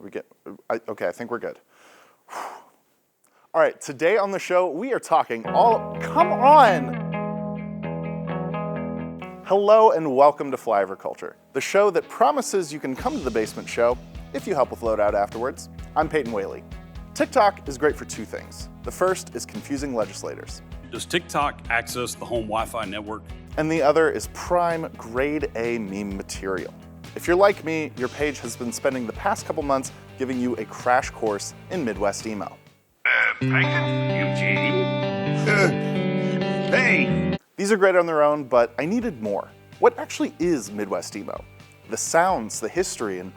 Okay, I think we're good. All right, today on the show, we are talking come on! Hello and welcome to Flyover Culture, the show that promises you can come to the basement show if you help with loadout afterwards. I'm Peyton Whaley. TikTok is great for two things. The first is confusing legislators. Does TikTok access the home Wi-Fi network? And the other is prime grade A meme material. If you're like me, your page has been spending the past couple months giving you a crash course in Midwest Emo. Eugene? Hey! These are great on their own, but I needed more. What actually is Midwest Emo? The sounds, the history, and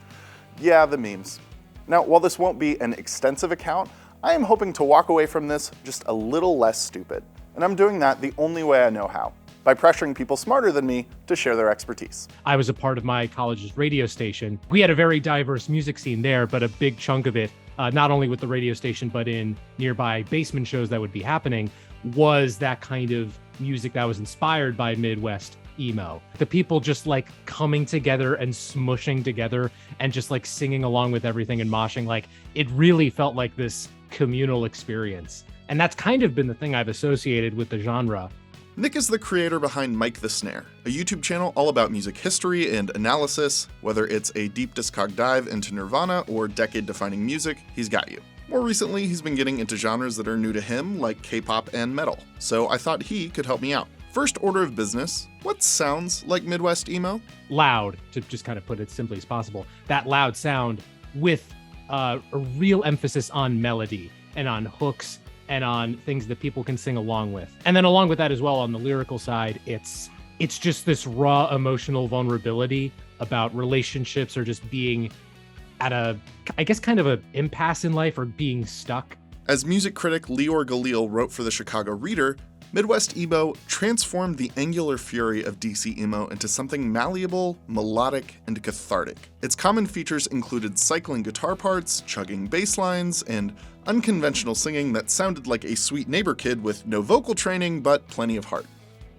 yeah, the memes. Now, while this won't be an extensive account, I am hoping to walk away from this just a little less stupid. And I'm doing that the only way I know how, by pressuring people smarter than me to share their expertise. I was a part of my college's radio station. We had a very diverse music scene there, but a big chunk of it, not only with the radio station, but in nearby basement shows that would be happening, was that kind of music that was inspired by Midwest Emo. The people just like coming together and smushing together and just like singing along with everything and moshing. Like it really felt like this communal experience. And that's kind of been the thing I've associated with the genre. Nick is the creator behind Mike the Snare, a YouTube channel all about music history and analysis. Whether it's a deep discog dive into Nirvana or decade-defining music, he's got you. More recently, he's been getting into genres that are new to him, like K-pop and metal, so I thought he could help me out. First order of business, what sounds like Midwest Emo? Loud, to just kind of put it simply as possible. That loud sound with a real emphasis on melody and on hooks and on things that people can sing along with. And then along with that as well, on the lyrical side, it's just this raw emotional vulnerability about relationships or just being at I guess kind of an impasse in life or being stuck. As music critic Leor Galil wrote for the Chicago Reader, Midwest Emo transformed the angular fury of DC emo into something malleable, melodic, and cathartic. Its common features included cycling guitar parts, chugging bass lines, and unconventional singing that sounded like a sweet neighbor kid with no vocal training but plenty of heart.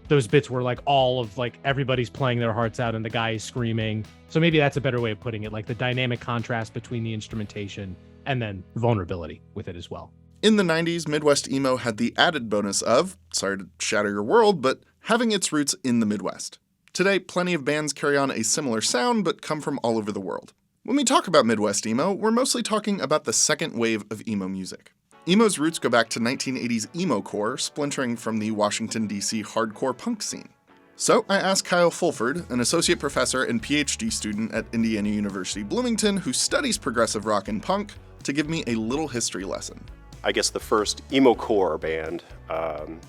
Those bits were like all of like everybody's playing their hearts out and the guy is screaming. So maybe that's a better way of putting it, like the dynamic contrast between the instrumentation and then vulnerability with it as well. In the 90s, Midwest Emo had the added bonus of, sorry to shatter your world, but having its roots in the Midwest. Today, plenty of bands carry on a similar sound, but come from all over the world. When we talk about Midwest Emo, we're mostly talking about the second wave of emo music. Emo's roots go back to 1980s emo-core, splintering from the Washington, D.C. hardcore punk scene. So I asked Kyle Fulford, an associate professor and PhD student at Indiana University Bloomington who studies progressive rock and punk, to give me a little history lesson. I guess the first emo-core band,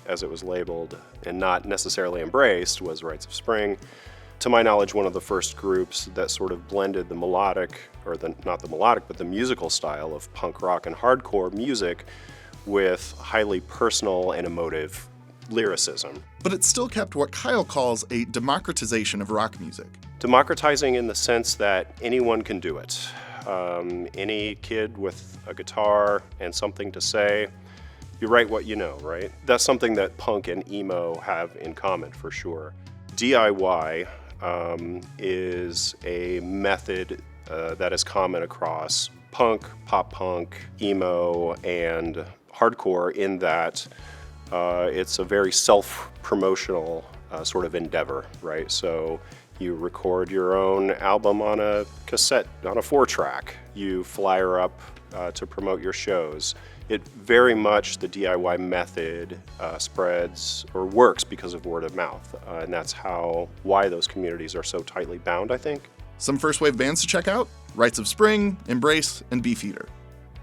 as it was labeled and not necessarily embraced, was Rites of Spring. To my knowledge, one of the first groups that sort of blended the melodic, or not the melodic, but the musical style of punk rock and hardcore music with highly personal and emotive lyricism. But it still kept what Kyle calls a democratization of rock music. Democratizing in the sense that anyone can do it. Any kid with a guitar and something to say, you write what you know, right? That's something that punk and emo have in common for sure. DIY is a method that is common across punk, pop punk, emo, and hardcore in that it's a very self-promotional sort of endeavor, right? So you record your own album on a cassette, on a 4-track. You flyer up to promote your shows. It very much, the DIY method spreads or works because of word of mouth. And that's why those communities are so tightly bound, I think. Some first wave bands to check out: Rites of Spring, Embrace, and Beefeater.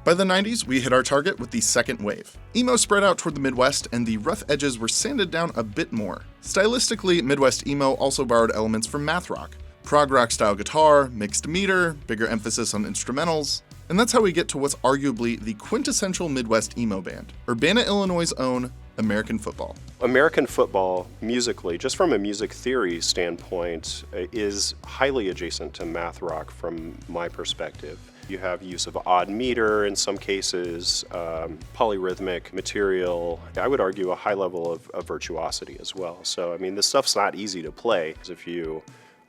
By the 90s, we hit our target with the second wave. Emo spread out toward the Midwest, and the rough edges were sanded down a bit more. Stylistically, Midwest Emo also borrowed elements from math rock. Prog rock style guitar, mixed meter, bigger emphasis on instrumentals. And that's how we get to what's arguably the quintessential Midwest Emo band, Urbana-Illinois' own American Football. American Football, musically, just from a music theory standpoint, is highly adjacent to math rock from my perspective. You have use of odd meter in some cases, polyrhythmic material. I would argue a high level of virtuosity as well. So, I mean, this stuff's not easy to play. If you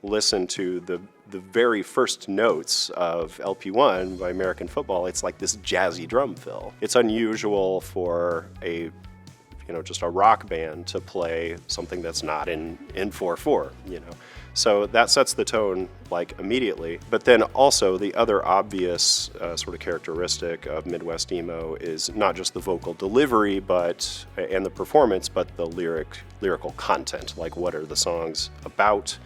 listen to the very first notes of LP1 by American Football, it's like this jazzy drum fill. It's unusual for just a rock band to play something that's not in 4/4, So that sets the tone like immediately. But then also the other obvious sort of characteristic of Midwest Emo is not just the vocal delivery and the performance, but the lyrical content. Like, what are the songs about?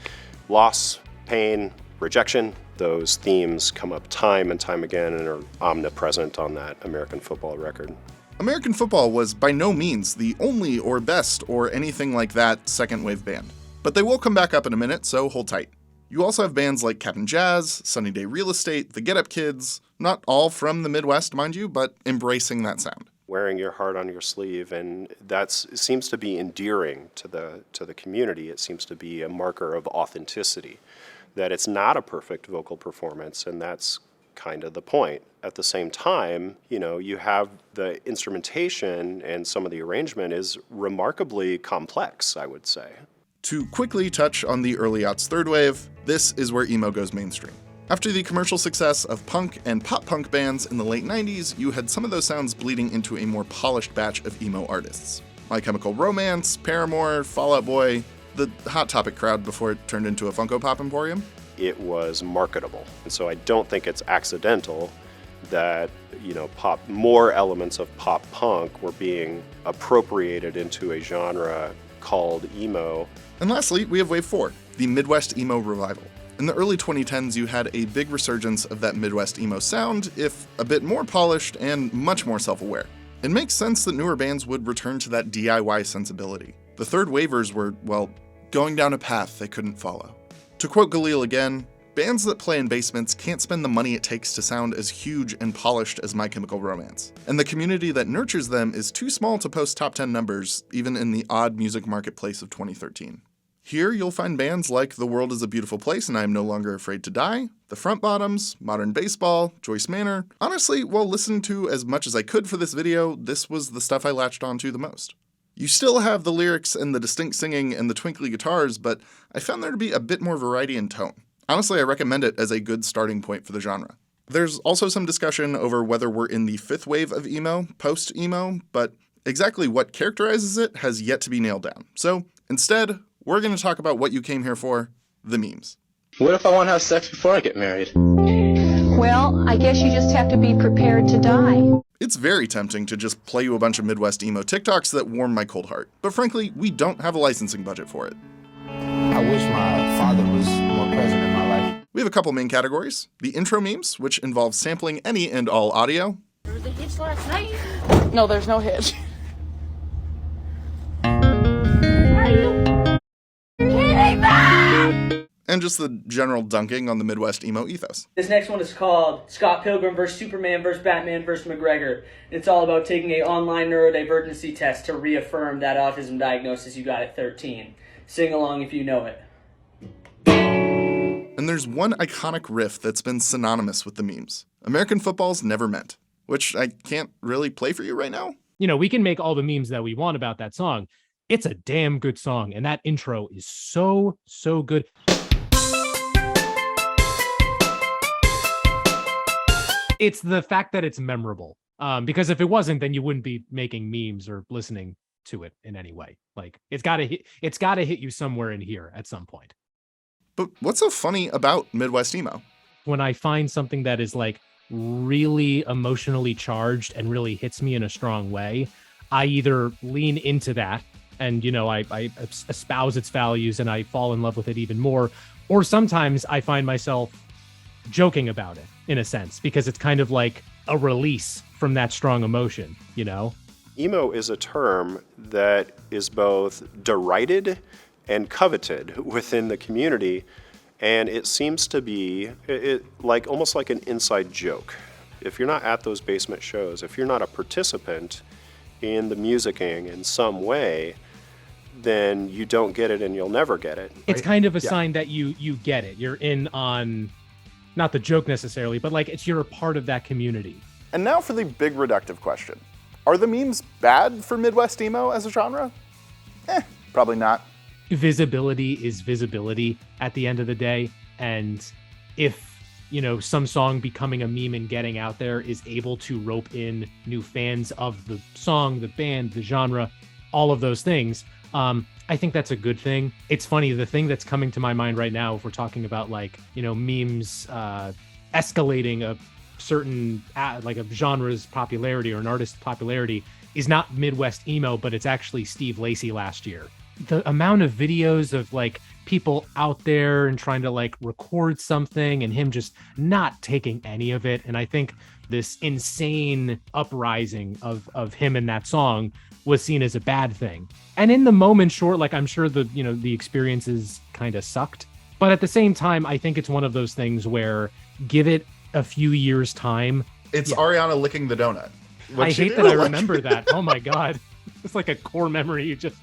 Loss, pain, rejection. Those themes come up time and time again and are omnipresent on that American Football record. American Football was by no means the only or best or anything like that second wave band. But they will come back up in a minute, so hold tight. You also have bands like Cap'n Jazz, Sunny Day Real Estate, the Get Up Kids, not all from the Midwest, mind you, but embracing that sound. Wearing your heart on your sleeve, and it seems to be endearing to the community. It seems to be a marker of authenticity, that it's not a perfect vocal performance, and that's kind of the point. At the same time, you have the instrumentation and some of the arrangement is remarkably complex, I would say. To quickly touch on the early aughts third wave, this is where emo goes mainstream. After the commercial success of punk and pop-punk bands in the late 90s, you had some of those sounds bleeding into a more polished batch of emo artists. My Chemical Romance, Paramore, Fall Out Boy, the Hot Topic crowd before it turned into a Funko Pop emporium. It was marketable. And so I don't think it's accidental that, more elements of pop punk were being appropriated into a genre called emo. And lastly, we have Wave 4, the Midwest Emo revival. In the early 2010s, you had a big resurgence of that Midwest emo sound, if a bit more polished and much more self-aware. It makes sense that newer bands would return to that DIY sensibility. The third wavers were, going down a path they couldn't follow. To quote Galil again, bands that play in basements can't spend the money it takes to sound as huge and polished as My Chemical Romance. And the community that nurtures them is too small to post top 10 numbers, even in the odd music marketplace of 2013. Here you'll find bands like The World is a Beautiful Place and I Am No Longer Afraid to Die, The Front Bottoms, Modern Baseball, Joyce Manor. Honestly, while listening to as much as I could for this video, this was the stuff I latched onto the most. You still have the lyrics and the distinct singing and the twinkly guitars, but I found there to be a bit more variety in tone. Honestly, I recommend it as a good starting point for the genre. There's also some discussion over whether we're in the fifth wave of emo, post-emo, but exactly what characterizes it has yet to be nailed down. So instead, we're going to talk about what you came here for, the memes. What if I want to have sex before I get married? Well, I guess you just have to be prepared to die. It's very tempting to just play you a bunch of Midwest emo TikToks that warm my cold heart, but frankly, we don't have a licensing budget for it. I wish my father was more present in my life. We have a couple main categories. The intro memes, which involve sampling any and all audio. There was a hitch last night. No, there's no hitch. Are you kidding me? And just the general dunking on the Midwest emo ethos. This next one is called Scott Pilgrim vs. Superman vs. Batman vs. McGregor. It's all about taking an online neurodivergency test to reaffirm that autism diagnosis you got at 13. Sing along if you know it. And there's one iconic riff that's been synonymous with the memes. American Football's Never Meant, which I can't really play for you right now. We can make all the memes that we want about that song. It's a damn good song, and that intro is so good. It's the fact that it's memorable. Because if it wasn't, then you wouldn't be making memes or listening to it in any way. Like it's gotta hit you somewhere in here at some point. But what's so funny about Midwest emo? When I find something that is like really emotionally charged and really hits me in a strong way, I either lean into that and I espouse its values and I fall in love with it even more, or sometimes I find myself joking about it in a sense because it's kind of like a release from that strong emotion. Emo is a term that is both derided and coveted within the community, and it seems to be almost like an inside joke. If you're not at those basement shows, if you're not a participant in the musicking in some way, then you don't get it and you'll never get it. Right? It's kind of a sign that you get it. You're in on, not the joke necessarily, but like you're a part of that community. And now for the big reductive question. Are the memes bad for Midwest emo as a genre? Probably not. visibility is visibility at the end of the day. And if, some song becoming a meme and getting out there is able to rope in new fans of the song, the band, the genre, all of those things, I think that's a good thing. It's funny, the thing that's coming to my mind right now, if we're talking about memes escalating a certain like a genre's popularity or an artist's popularity, is not Midwest Emo, but it's actually Steve Lacy last year. The amount of videos of people out there and trying to record something and him just not taking any of it. And I think this insane uprising of him in that song was seen as a bad thing. And in the moment, sure, I'm sure the experiences kind of sucked. But at the same time, I think it's one of those things where give it a few years time. It's Ariana licking the donut. I hate that I remember that. Oh my God. It's like a core memory you just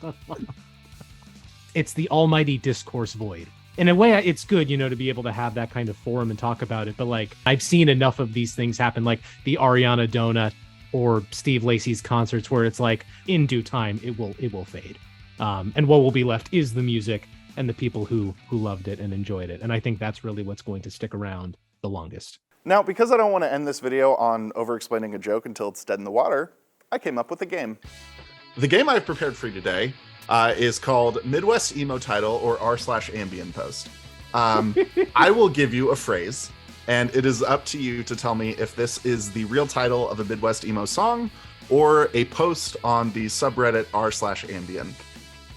It's the almighty discourse void. In a way, it's good, to be able to have that kind of forum and talk about it. But I've seen enough of these things happen, like the Ariana donut or Steve Lacy's concerts, where it's in due time, it will fade. And what will be left is the music and the people who loved it and enjoyed it. And I think that's really what's going to stick around the longest. Now, because I don't want to end this video on over-explaining a joke until it's dead in the water, I came up with a game. The game I've prepared for you today is called Midwest Emo Title or r/ambient post. I will give you a phrase, and it is up to you to tell me if this is the real title of a Midwest Emo song or a post on the subreddit r/ambient.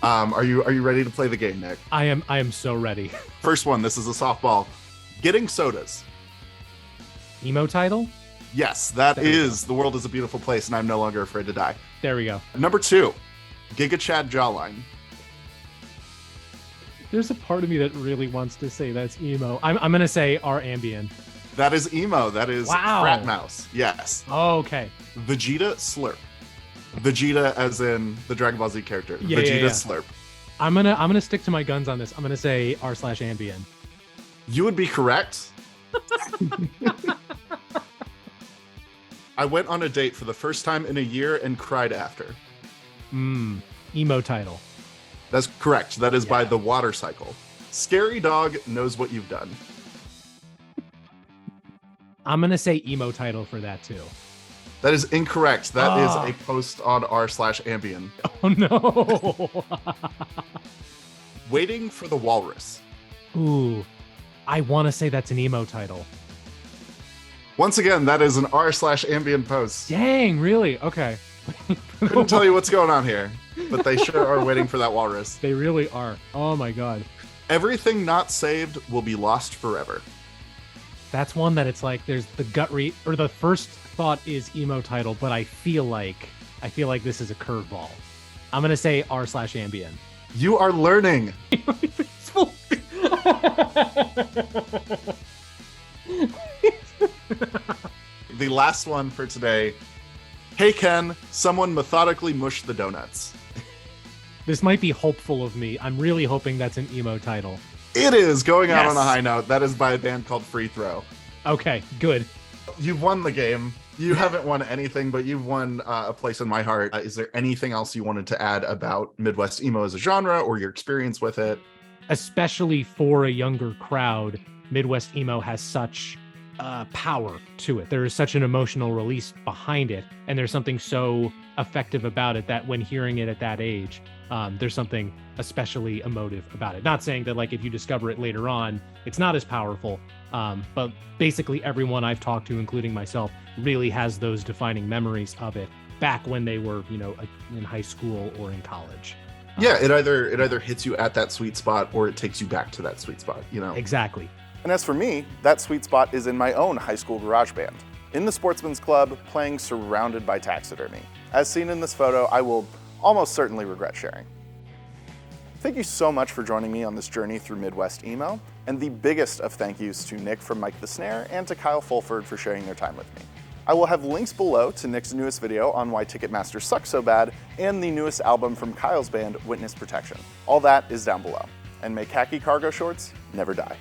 Are you ready to play the game, Nick? I am so ready. First one, this is a softball. Getting sodas. Emo title? Yes, that is The World is a Beautiful Place and I'm No Longer Afraid to Die. There we go. Number 2, Giga Chad Jawline. There's a part of me that really wants to say that's emo. I'm going to say r/ambient. That is emo. That is Frat Mouse. Yes. Oh, okay. Vegeta Slurp. Vegeta as in the Dragon Ball Z character. Yeah, Vegeta yeah. Slurp. I'm gonna stick to my guns on this. I'm gonna say r/ambient. You would be correct. I went on a date for the first time in a year and cried after. Emo title. That's correct. That is by The Water Cycle. Scary Dog Knows What You've Done. I'm gonna say emo title for that too. That is incorrect. That is a post on r/ambient. Oh no. Waiting for the Walrus. Ooh, I want to say that's an emo title. Once again, that is an r/ambient post. Dang, really? Okay. Couldn't tell you what's going on here, but they sure are waiting for that walrus. They really are. Oh my God. Everything not saved will be lost forever. That's one that it's there's the or the first thought is emo title, but I feel like this is a curveball. I'm gonna say r/ambient. You are learning. The last one for today. Hey Ken, someone methodically mushed the donuts. This might be hopeful of me. I'm really hoping that's an emo title. It is going out on a high note. That is by a band called Free Throw. Okay, good. You've won the game. You haven't won anything, but you've won a place in my heart. Is there anything else you wanted to add about Midwest Emo as a genre or your experience with it? Especially for a younger crowd, Midwest Emo has such power to it. There is such an emotional release behind it, and there's something so effective about it that when hearing it at that age, there's something especially emotive about it. Not saying that if you discover it later on, it's not as powerful, but basically everyone I've talked to, including myself, really has those defining memories of it back when they were, in high school or in college. Yeah, it either hits you at that sweet spot or it takes you back to that sweet spot, Exactly. And as for me, that sweet spot is in my own high school garage band, in the Sportsman's Club, playing surrounded by taxidermy. As seen in this photo, I will almost certainly regret sharing. Thank you so much for joining me on this journey through Midwest Emo, and the biggest of thank yous to Nick from Mike the Snare and to Kyle Fulford for sharing their time with me. I will have links below to Nick's newest video on why Ticketmaster sucks so bad and the newest album from Kyle's band, Witness Protection. All that is down below. And may khaki cargo shorts never die.